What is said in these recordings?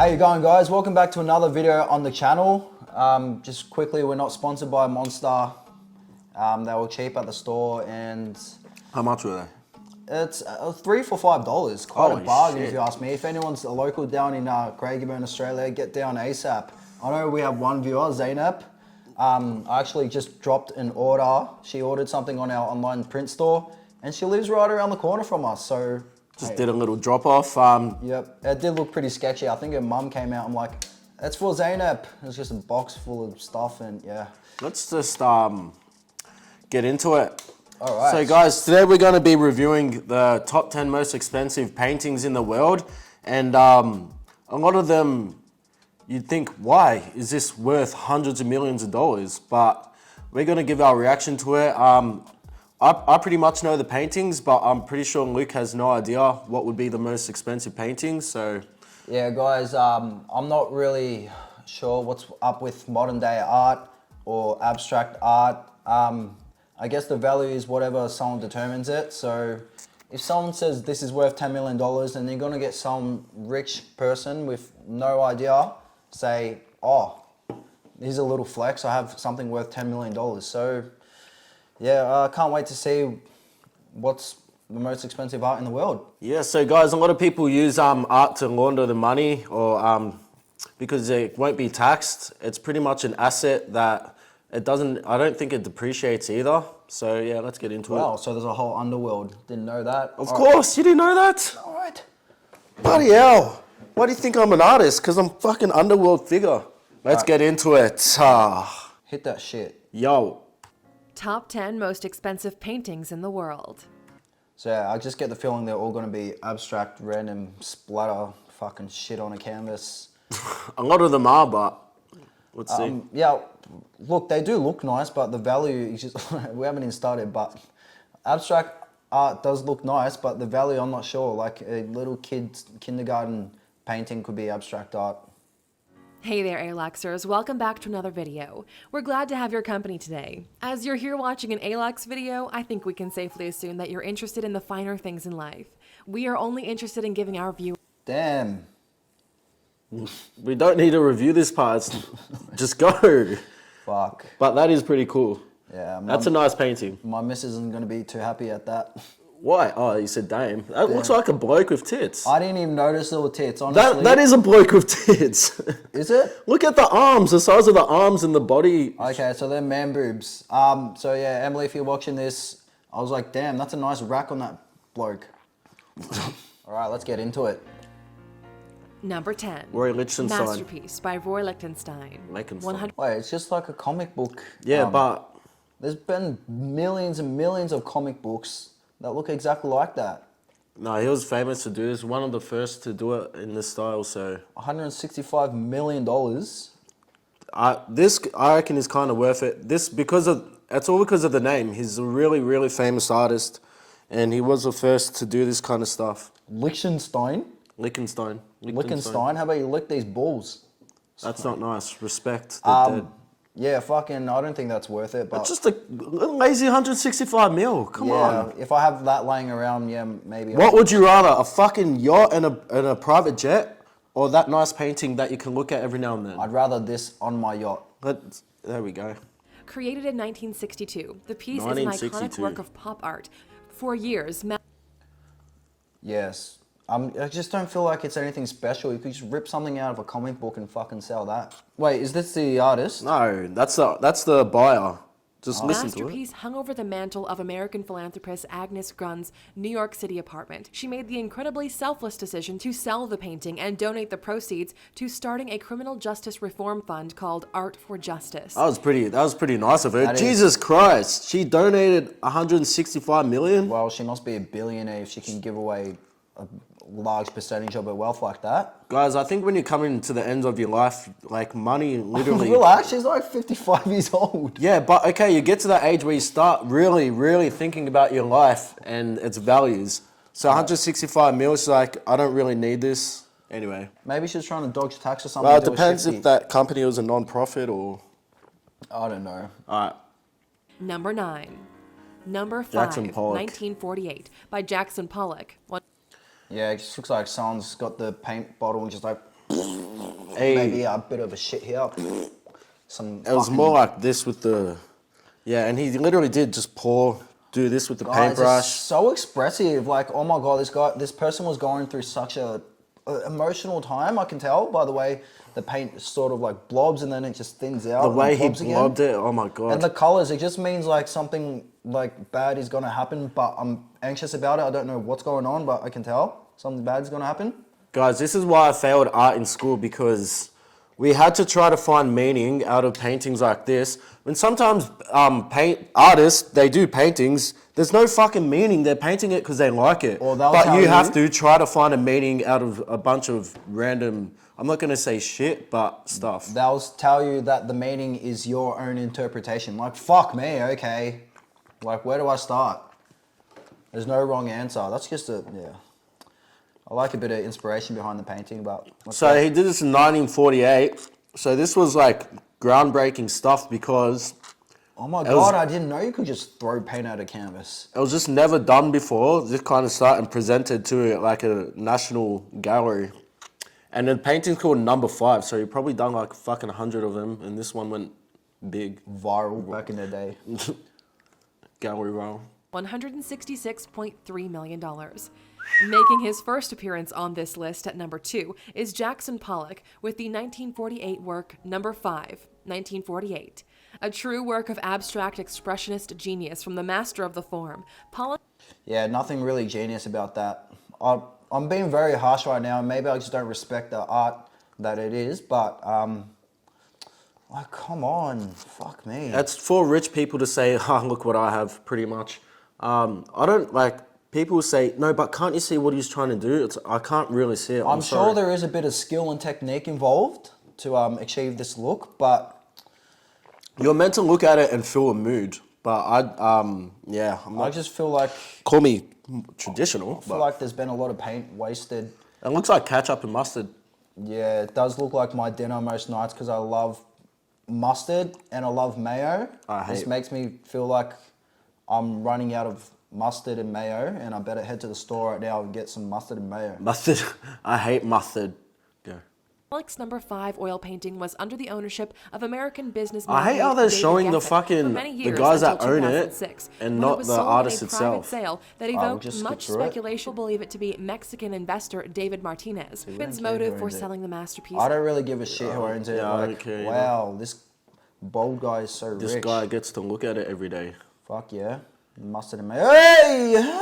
How you going, guys? Welcome back to another video on the channel. Just quickly, we're not sponsored by Monster. They were cheap at the store, and How much were they? it's $3 for $5. Quite Holy a bargain, shit. if you ask me. If anyone's a local down in Craigieburn, Australia, get down ASAP. I know we have one viewer, Zainab. I actually just dropped an order. She ordered something on our online print store, and she lives right around the corner from us. So Just hey, did a little drop off. Yep, it did look pretty sketchy. I think her mum came out. I'm like, it's for Zainab. It's just a box full of stuff, and yeah. Let's just get into it. All right. So guys, today we're going to be reviewing the top 10 most expensive paintings in the world. And a lot of them, you'd think, why is this worth hundreds of millions of dollars? But we're going to give our reaction to it. I pretty much know the paintings, but I'm pretty sure Luke has no idea what would be the most expensive paintings. So Yeah, guys, I'm not really sure what's up with modern day art or abstract art. I guess the value is whatever someone determines it. So if someone says this is worth $10 million, then you're gonna get some rich person with no idea say, oh, here's a little flex, I have something worth $10 million. So yeah, I can't wait to see what's the most expensive art in the world. yeah, so guys, a lot of people use art to launder the money, or because it won't be taxed. It's pretty much an asset that I don't think it depreciates either. So yeah, let's get into Wow, it. so there's a whole underworld. Didn't know that. Of course, you didn't know that? All right. Bloody hell. Why do you think I'm an artist? Because I'm fucking underworld figure. Let's get into it. Hit that shit. Yo. Top 10 most expensive paintings in the world. So yeah, I just get the feeling they're all gonna be abstract, random splatter, fucking shit on a canvas. A lot of them are, but let's see. Yeah, look, they do look nice, but the value is just, we haven't even started, but abstract art does look nice, but the value, I'm not sure. Like a little kid's kindergarten painting could be abstract art. Hey there, Aluxers. Welcome back to another video. We're glad to have your company today. As you're here watching an Alux video, I think we can safely assume that you're interested in the finer things in life. We are only interested in giving our viewers Damn. We don't need to review this part. Just go. Fuck. But that is pretty cool. Yeah, That's a nice painting. my missus isn't gonna be too happy at that. Why? Oh, you said dame. That looks like a bloke with tits. I didn't even notice there were tits, honestly. That is a bloke with tits. Is it? Look at the arms, the size of the arms and the body. Okay, so they're man boobs. So yeah, Emily, if you're watching this, I was like, damn, that's a nice rack on that bloke. All right, let's get into it. Number 10. Roy Lichtenstein. Masterpiece by Roy Lichtenstein. Lichtenstein. 100 Wait, it's just like a comic book. Yeah, but There's been millions and millions of comic books that look exactly like that. no, he was famous to do this. One of the first to do it in this style. So $165 million. this, I reckon, is kind of worth it. It's all because of the name. He's a really, really famous artist, and he was the first to do this kind of stuff. Lichtenstein? Lichtenstein. Lichtenstein? How about you lick these balls? That's not nice. Respect the dead. Yeah, fucking, I don't think that's worth it, but... Just a lazy 165 mil. Come on. if I have that laying around, yeah, maybe... What would you rather, a fucking yacht and a private jet, or that nice painting that you can look at every now and then? I'd rather this on my yacht. There we go. Created in 1962, the piece is an iconic 1962. work of pop art. For years, Yes. I just don't feel like it's anything special. You could just rip something out of a comic book and fucking sell that. Wait, is this the artist? No, that's the buyer. Just listen to it. Masterpiece hung over the mantle of American philanthropist Agnes Grunn's New York City apartment. She made the incredibly selfless decision to sell the painting and donate the proceeds to starting a criminal justice reform fund called Art for Justice. That was pretty nice of her. That is. Jesus Christ, she donated 165 million. Well, she must be a billionaire if she can give away a large percentage of her wealth like that. Guys, I think when you're coming to the end of your life, like money literally... Relax, she's like 55 years old. Yeah, but okay, you get to that age where you start really, really thinking about your life and its values. So 165 mil is like, I don't really need this. Anyway. Maybe she's trying to dodge tax or something. Well, it do a depends shifty. if that company was a non-profit or... I don't know. Alright. Number 9. Number 5, Jackson Pollock. 1948, by Jackson Pollock. Yeah, it just looks like someone's got the paint bottle and just like... maybe a bit of a shit here. Some. It was fucking- more like this with the, yeah, and he literally did just do this with the Guys, it's paintbrush. so expressive. Like, oh my god, this person was going through such a emotional time. I can tell by the way the paint sort of like blobs and then it just thins out. The and way he blobs again. blobbed it, oh my god. And the colors, it just means like something like bad is gonna happen. But I'm anxious about it. I don't know what's going on, but I can tell something bad is gonna happen. Guys, this is why I failed art in school, because we had to try to find meaning out of paintings like this. When sometimes artists, they do paintings, there's no fucking meaning. They're painting it because they like it. Or they'll but tell you have you- to try to find a meaning out of a bunch of random, I'm not going to say shit, but stuff. They'll tell you that the meaning is your own interpretation. Like, fuck me, okay. Like, where do I start? There's no wrong answer. That's just yeah. I like a bit of inspiration behind the painting, but... So he did this in 1948. So this was like groundbreaking stuff because Oh my was- god, I didn't know you could just throw paint at a canvas. it was just never done before, this kind of stuff, and presented to like a national gallery. And the painting's called Number 5, so he probably done like fucking 100 of them, and this one went big. Viral back in the day. Gallery roll. $166.3 million. Making his first appearance on this list at number 2 is Jackson Pollock with the 1948 work Number 5, 1948. A true work of abstract expressionist genius from the master of the form. Pollock Yeah, nothing really genius about that. I'm being very harsh right now, and maybe I just don't respect the art that it is, but like, come on, fuck me. That's for rich people to say, look what I have, pretty much. I don't like, people say, no, but can't you see what he's trying to do? I can't really see it. I'm sorry. sure there is a bit of skill and technique involved to achieve this look, but You're meant to look at it and feel a mood, but I'm I not, just feel like call me traditional, but like there's been a lot of paint wasted. it looks like ketchup and mustard. Yeah, it does look like my dinner most nights because I love mustard and I love mayo. This makes me feel like I'm running out of mustard and mayo, and I better head to the store right now and get some mustard and mayo. Mustard, I hate mustard. Go. Pollock's Number 5 oil painting was under the ownership of American businessman. I hate how they're David showing the Geffen fucking- for many the years guys that until own it 2006, and when not it was the sold artist in a private itself. sale that we'll evoked just skip much through it. speculation. Believe it to be Mexican investor David Martinez. don't His care motive who for owns it. selling the masterpiece. I don't really give a shit who owns it. yeah, I like, don't care either. wow, this bold guy is so This rich. guy gets to look at it every day. Fuck yeah, mustard and mayo. Hey!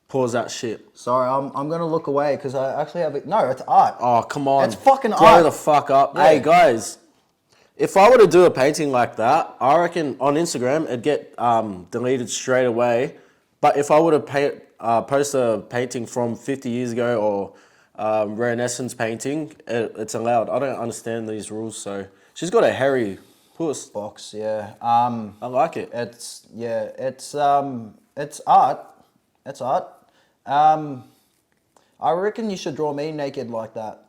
Pause that shit. Sorry, I'm gonna look away because I actually have it. No, it's art. Oh, come on. It's fucking Grow art. the fuck up. Yeah. Hey, guys. If I were to do a painting like that, I reckon on Instagram it'd get deleted straight away. But if I were to post a painting from 50 years ago or Renaissance painting, it's allowed. I don't understand these rules, so she's got a hairy puss. Box, yeah. I like it. It's art. It's art. I reckon you should draw me naked like that.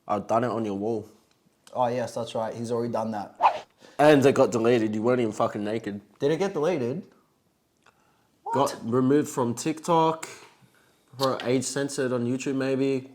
I've done it on your wall. Oh yes, that's right. He's already done that. And it got deleted. You weren't even fucking naked. Did it get deleted? Got removed from TikTok, or age censored on YouTube maybe.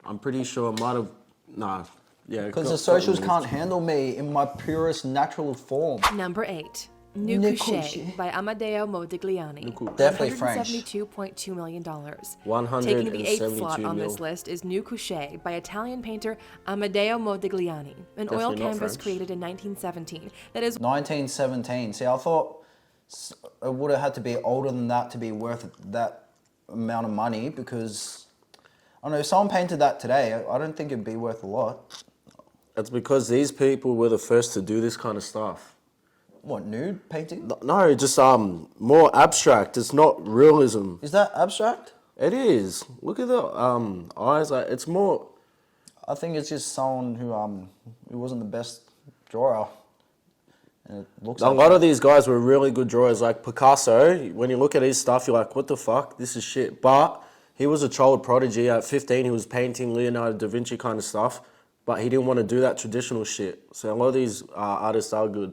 I'm pretty sure it might have, nah, yeah. Because the socials can't handle me in my purest natural form. Number 8. New New Couché Couché. by Amadeo Modigliani. Definitely French. $172.2 million. 172 Taking the 8th slot on mil. this list is New Couché by Italian painter Amadeo Modigliani, an oil Definitely not canvas French. created in 1917 that is 1917. See, I thought it would have had to be older than that to be worth that amount of money because, I don't know, if someone painted that today, I don't think it'd be worth a lot. It's because these people were the first to do this kind of stuff. What, nude painting? No, just more abstract. It's not realism. Is that abstract? It is. Look at the eyes. Like, it's more. I think it's just someone who wasn't the best drawer. And it looks A lot of these guys were really good drawers. Like Picasso, when you look at his stuff, you're like, what the fuck? This is shit. But he was a child prodigy. At 15, he was painting Leonardo da Vinci kind of stuff. But he didn't want to do that traditional shit. So a lot of these artists are good.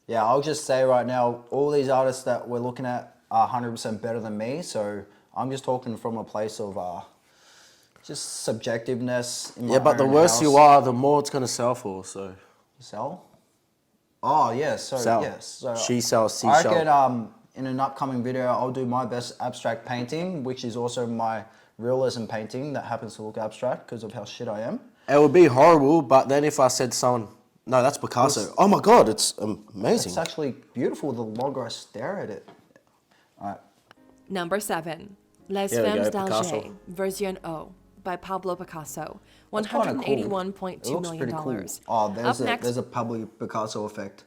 Yeah, I'll just say right now, all these artists that we're looking at are 100% better than me. So I'm just talking from a place of just subjectiveness. In my Yeah, but the own worse you house. are, the more it's gonna sell for. So Sell? Oh, yeah, so, Sell. yes. So She sells, she I shall. reckon in an upcoming video, I'll do my best abstract painting, which is also my realism painting that happens to look abstract because of how shit I am. it would be horrible. But then if I said someone, no, that's Picasso. Oh my god, it's amazing. It's actually beautiful the longer I stare at it. All right. Number 7. Les Here we Femmes go, Picasso. d'Alger, Version O, by Pablo Picasso. That's kinda cool. $181.2 It looks million. pretty cool. Oh, Up next, there's a Pablo Picasso effect.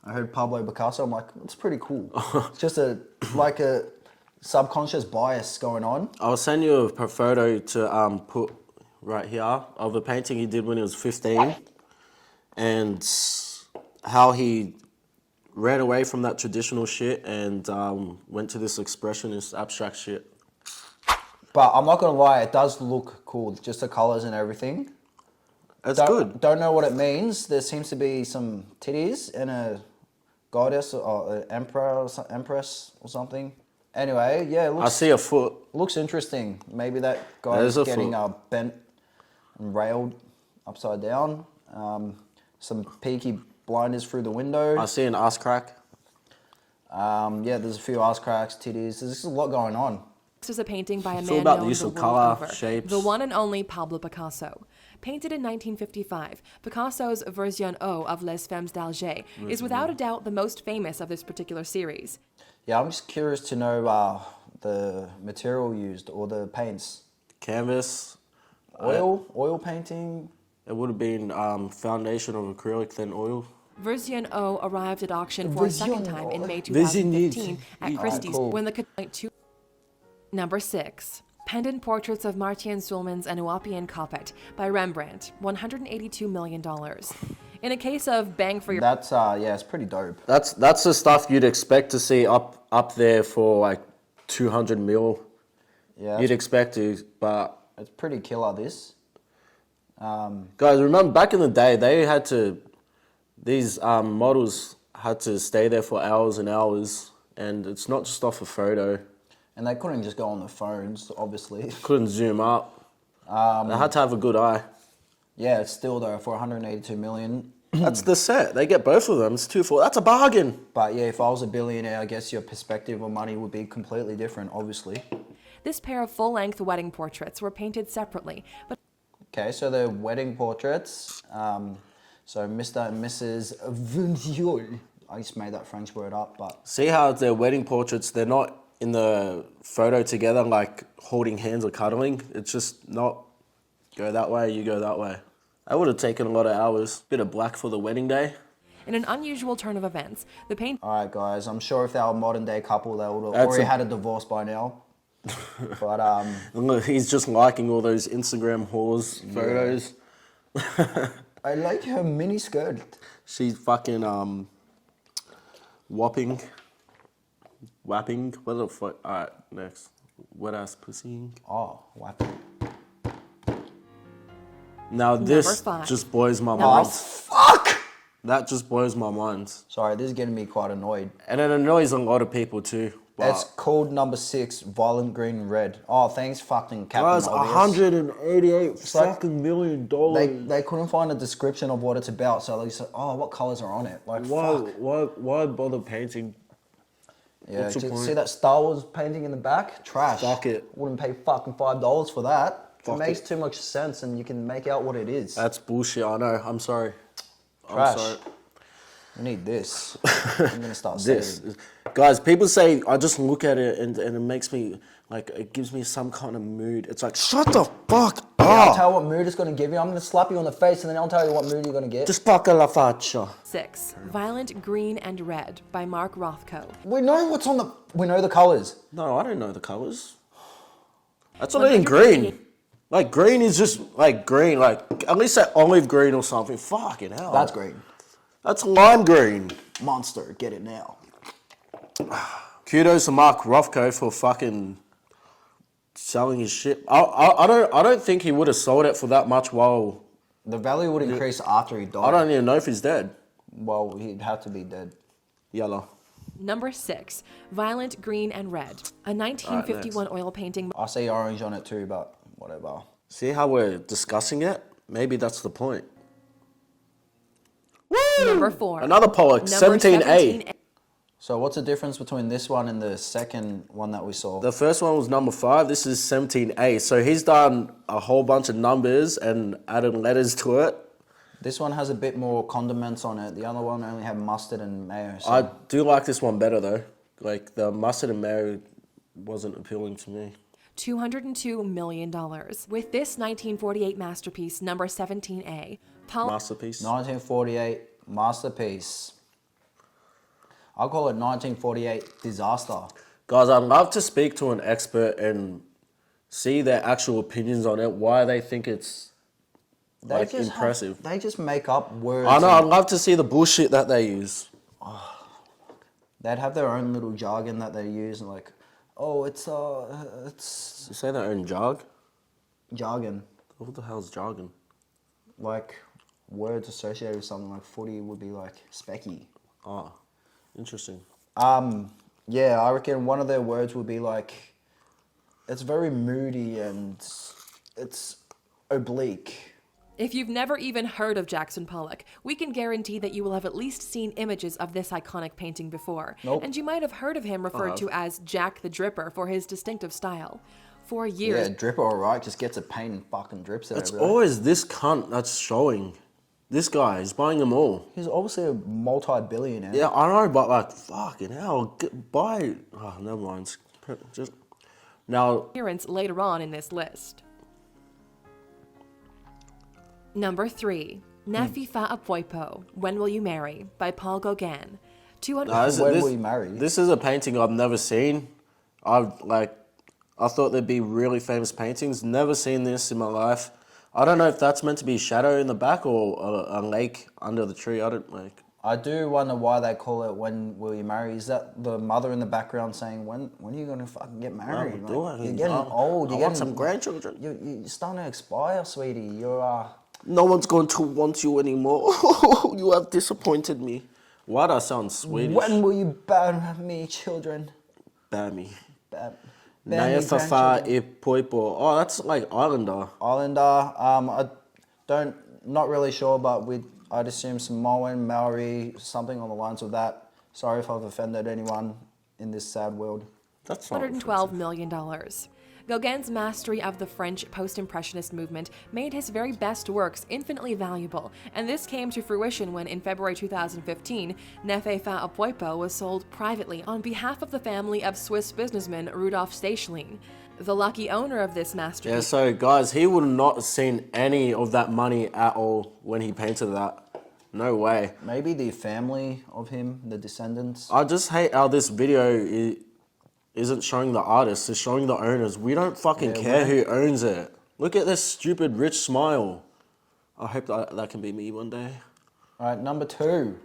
I heard Pablo Picasso. I'm like, it's pretty cool. It's just a subconscious bias going on. I'll send you a photo to put right here of a painting he did when he was 15, and how he ran away from that traditional shit and went to this expressionist abstract shit. But I'm not gonna lie, it does look cool. Just the colors and everything. It's good. Don't know what it means. There seems to be some titties and a goddess or an emperor or empress or something. Anyway, yeah, it I looks, see a foot. looks interesting. Maybe that guy There's is a getting foot. bent and railed upside down. Some peaky blinders through the window. I see an ass crack. Yeah, there's a few ass cracks, titties. There's just a lot going on. This is a painting by a It's all man about the known use the of world colour, over, shapes. the one and only Pablo Picasso. Painted in 1955, Picasso's Version O of Les Femmes d'Alger is without a doubt the most famous of this particular series. Yeah, I'm just curious to know the material used or the paints. Canvas. Oil painting. It would have been foundation of acrylic, then oil. Version O arrived at auction for a second Version time O. in May Version 2015 at O. Christie's cool. when the .2. Number 6. Pendant Portraits of Martien Sulmans and Uapian Coppet by Rembrandt, $182 million. In a case of bang for your That's yeah, it's pretty dope. That's the stuff you'd expect to see up there for like 200 mil. Yeah, You'd expect to, but it's pretty killer. This. guys, remember back in the day, these models had to stay there for hours and hours, and it's not just off a photo. And they couldn't just go on the phones, obviously. Couldn't zoom up. They had to have a good eye. Yeah, it's still though for 182 million. That's the set. They get both of them. It's 2 for. That's a bargain. But yeah, if I was a billionaire, I guess your perspective on money would be completely different, obviously. This pair of full-length wedding portraits were painted separately, but Okay, so they're wedding portraits. So Mr. and Mrs. Vignol. I just made that French word up, but See how their wedding portraits, they're not in the photo together, like holding hands or cuddling. It's just not go that way, you go that way. That would have taken a lot of hours. Bit of black for the wedding day. in an unusual turn of events, the painting all right, guys. I'm sure if they were a modern day couple, they would have That's already a- had a divorce by now. But And look, he's just liking all those Instagram whores photos. I like her mini skirt. She's fucking whapping. What the fuck? Alright, next. Wet ass pussy. Oh, what? Now this 5. just blows my Number mind. Fuck! That just blows my mind. Sorry, this is getting me quite annoyed. And it annoys a lot of people too. It's But called number 6, Violent Green Red. Oh, thanks, fucking Captain guys, Obvious. $188 like- fucking million dollars. They couldn't find a description of what it's about, so they said, oh, what colors are on it? Like, fuck. Why bother painting? Yeah, what's the just point? see that Star Wars painting in the back? Trash. Fuck it. Wouldn't pay fucking $5 for that. Fuck it makes it. too much sense and you can make out what it is. That's bullshit. I know. I'm sorry. Trash. I'm sorry. You need this. I'm gonna start This, saving. guys. People say I just look at it and it makes me like it gives me some kind of mood. It's like shut the fuck I'll up. tell you what mood it's gonna give you. I'm gonna slap you on the face and then I'll tell you what mood you're gonna get. Just paca la faccia. 6, Violent Green and Red by Mark Rothko. We know what's on the. We know the colors. No, I don't know the colors. That's not even green. Like green is just like green. Like at least that olive green or something. Fucking hell. That's green. That's lime green. Monster, get it now. Kudos to Mark Rothko for fucking selling his shit. I don't think he would have sold it for that much. While The value would increase after he died. I don't even know if he's dead. Well, he'd have to be dead. Yellow. Number 6, Violent Green and Red, a 1951 oil painting I see orange on it too, but whatever. See how we're discussing it? Maybe that's the point. Number 4. Another Pollock, Number 17A. So what's the difference between this one and the second one that we saw? The first one was number 5. This is 17A. So he's done a whole bunch of numbers and added letters to it. This one has a bit more condiments on it. The other one only had mustard and mayo. So I do like this one better though. Like the mustard and mayo wasn't appealing to me. $202 million. With this 1948 masterpiece, number 17A, Paul Masterpiece. 1948 masterpiece. I'll call it 1948 disaster. Guys, I'd love to speak to an expert and see their actual opinions on it, why they think it's like impressive. They just make up words. I know, and I'd love to see the bullshit that they use. They'd have their own little jargon that they use, and like, oh, it's You say their own jargon? jargon, What the hell's jargon? like words associated with something. Like footy would be like specky. Ah, interesting. Yeah, I reckon one of their words would be like, it's very moody and it's oblique. If you've never even heard of Jackson Pollock, we can guarantee that you will have at least seen images of this iconic painting before. Nope. And you might have heard of him referred to as Jack the Dripper for his distinctive style. For years, Yeah, dripper, alright, just gets a paint and fucking drips it It's everywhere. always this cunt that's showing. This guy is buying them all. He's obviously a multi-billionaire. Yeah, I know, but like, fucking hell, buy. Oh, never mind. Just now. appearance later on in this list. Number 3, Nefi Fa'apoipo, When Will You Marry? By Paul Gauguin. 200. When will you marry? This is a painting I've never seen. I thought there'd be really famous paintings. Never seen this in my life. I don't know if that's meant to be shadow in the back or a lake under the tree. I don't like. I do wonder why they call it When Will You Marry? Is that the mother in the background saying, when are you going to fucking get married? I'm doing You're it. getting old. I You're want getting, some grandchildren. You're starting to expire, sweetie. No one's going to want you anymore. You have disappointed me. Why do I sound Swedish? When will you bear me children? Bammy. Bear me Naefafa grandchildren. e poipo. Oh, that's like Islander. Islander, not really sure, but I'd assume Samoan, Maori, something on the lines of that. Sorry if I've offended anyone in this sad world. That's not $112 million. Gauguin's mastery of the French post-impressionist movement made his very best works infinitely valuable, and this came to fruition when, in February 2015, Nefe Fa'apoipo was sold privately on behalf of the family of Swiss businessman Rudolf Stechlin. The lucky owner of this masterpiece. Yeah, so guys, he would not have seen any of that money at all when he painted that. No way. Maybe the family of him, the descendants. I just hate how this video isn't showing the artists, it's showing the owners. We don't fucking care who owns it. Look at this stupid rich smile. I hope that can be me one day. All right, number 2.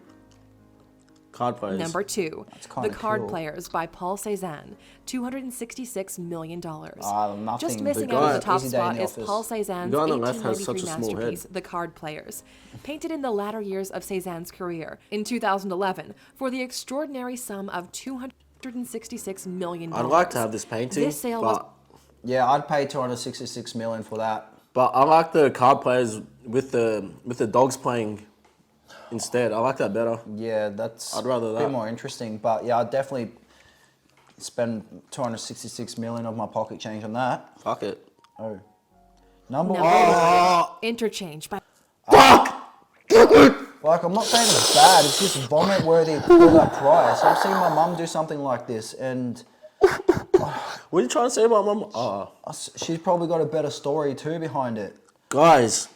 Card players. Number 2, kinda The Card cool. Players by Paul Cézanne, $266 million. Nothing Just missing but out of the good. top Easy day in spot the is office. Paul Cézanne's The guy on the left has 1893 such a small head. masterpiece, The Card Players, painted in the latter years of Cézanne's career in 2011 for the extraordinary sum of $266 million. I'd like to have this painting, This sale was Yeah, I'd pay 266 million for that. but I like the card players with the dogs playing instead. I like that better. Yeah, that's I'd rather a that. bit more interesting. But yeah, I'd definitely spend 266 million of my pocket change on that. Fuck it. Oh. Number Number 1. Interchange by Like, I'm not saying it's bad, it's just vomit worthy for that price. I've seen my mum do something like this, and What are you trying to say about mum? Oh. she's probably got a better story too behind it. Guys.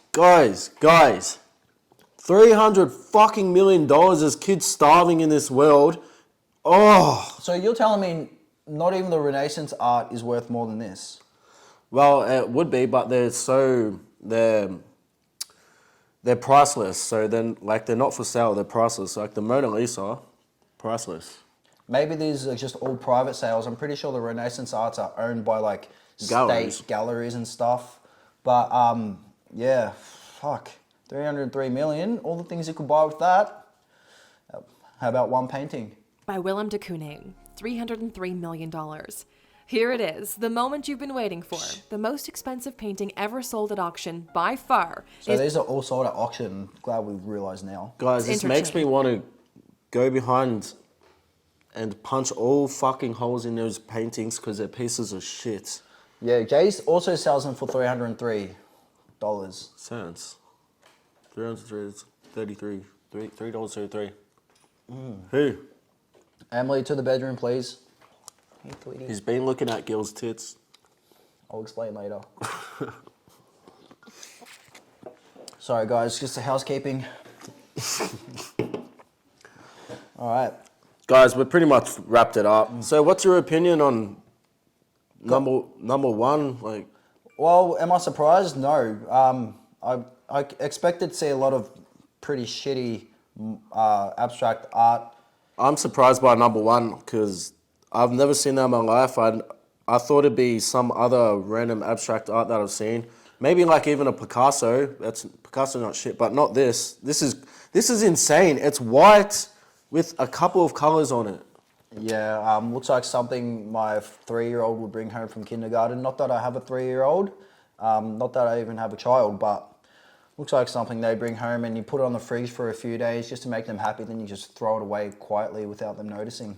300 fucking million dollars. There's kids starving in this world. Oh. So you're telling me not even the Renaissance art is worth more than this? Well, it would be, but they're priceless. So then, like, they're not for sale. They're priceless. Like the Mona Lisa, priceless. Maybe these are just all private sales. I'm pretty sure the Renaissance arts are owned by like Galleries. state galleries and stuff. But yeah, fuck, 303 million. All the things you could buy with that. How about one painting? Willem de Kooning, $303 million. Here it is, the moment you've been waiting for. The most expensive painting ever sold at auction by far. So these are all sold at auction. Glad we realised now. Guys, It's this makes me entertaining. want to go behind and punch all fucking holes in those paintings because they're pieces of shit. Yeah, Jace also sells them for $303. Cents. $333. $3.33. Who? Emily, to the bedroom, please. Hey, Tweety. He's been looking at Gil's tits. I'll explain later. Sorry, guys, just a housekeeping. All right. Guys, we've pretty much wrapped it up. So what's your opinion on number one? Like, Well, am I surprised? No. I expected to see a lot of pretty shitty abstract art. I'm surprised by number one because I've never seen that in my life. I thought it'd be some other random abstract art that I've seen. Maybe like even a Picasso. Picasso not shit, but not this. This is insane. It's white with a couple of colors on it. Yeah, looks like something my 3-year-old would bring home from kindergarten. Not that I have a 3-year-old, not that I even have a child, but looks like something they bring home and you put it on the fridge for a few days just to make them happy, then you just throw it away quietly without them noticing.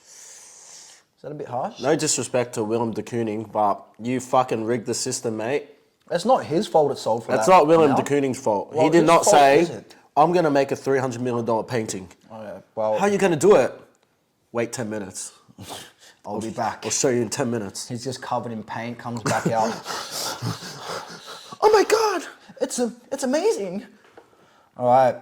Is that a bit harsh? No disrespect to Willem de Kooning, but you fucking rigged the system, mate. It's not his fault it's sold for That's that not Willem de amount. Kooning's fault. Well, He did whose not fault say, is it? I'm going to make a $300 million painting. Oh, yeah. Well, How are you going to do it? Wait 10 minutes. I'll be back. I'll show you in 10 minutes. He's just covered in paint, comes back out. Oh my God! It's amazing. All right.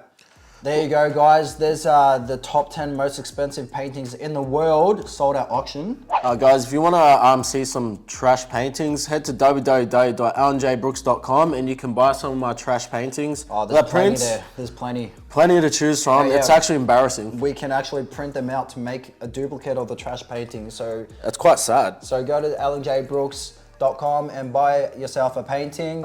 There you go, guys. There's the top 10 most expensive paintings in the world sold at auction. Guys, if you want to see some trash paintings, head to www.alanjbrooks.com and you can buy some of my trash paintings. Oh, there's The plenty prints, there. There's plenty. plenty to choose from. Yeah, yeah. It's actually embarrassing. We can actually print them out to make a duplicate of the trash painting. So It's quite sad. go to alanjbrooks.com and buy yourself a painting.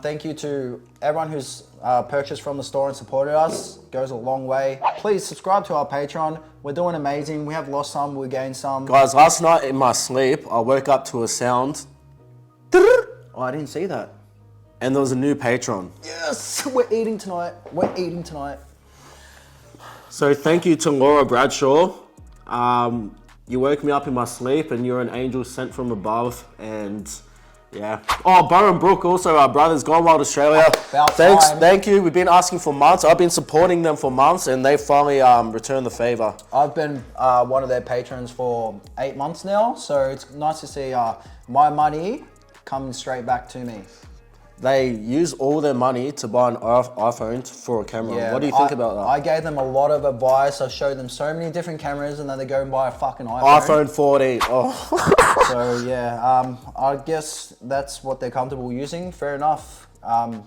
Thank you to everyone who's purchased from the store and supported us. Goes a long way. Please subscribe to our Patreon. We're doing amazing. We have lost some, we gained some. Guys, last night in my sleep, I woke up to a sound Oh, I didn't see that. and there was a new patron. Yes, we're eating tonight. We're eating tonight. So thank you to Laura Bradshaw. You woke me up in my sleep and you're an angel sent from above and yeah. Oh, Byron Brook also, our brothers, Gone Wild Australia. About time. Thank you. We've been asking for months. I've been supporting them for months and they finally returned the favor. I've been one of their patrons for 8 months now, so it's nice to see my money coming straight back to me. They use all their money to buy an iPhone for a camera. What do you think about that? I gave them a lot of advice. I showed them so many different cameras, and then they go and buy a fucking iPhone. iPhone 14. Oh. So yeah, I guess that's what they're comfortable using. Fair enough. And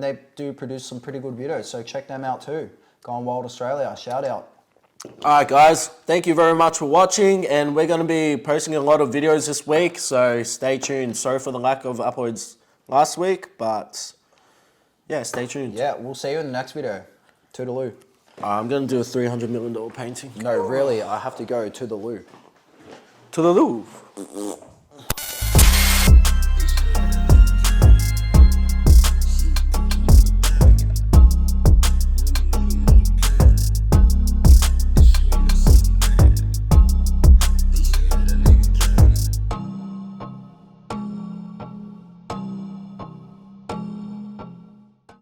they do produce some pretty good videos, so check them out too. Gone Wild Australia, shout out. All right, guys. Thank you very much for watching, and we're going to be posting a lot of videos this week, so stay tuned. Sorry for the lack of uploads last week, but yeah, stay tuned. Yeah, we'll see you in the next video. Toodaloo. I'm going to do a $300 million painting. No, really, I have to go to the loo. To the Louvre.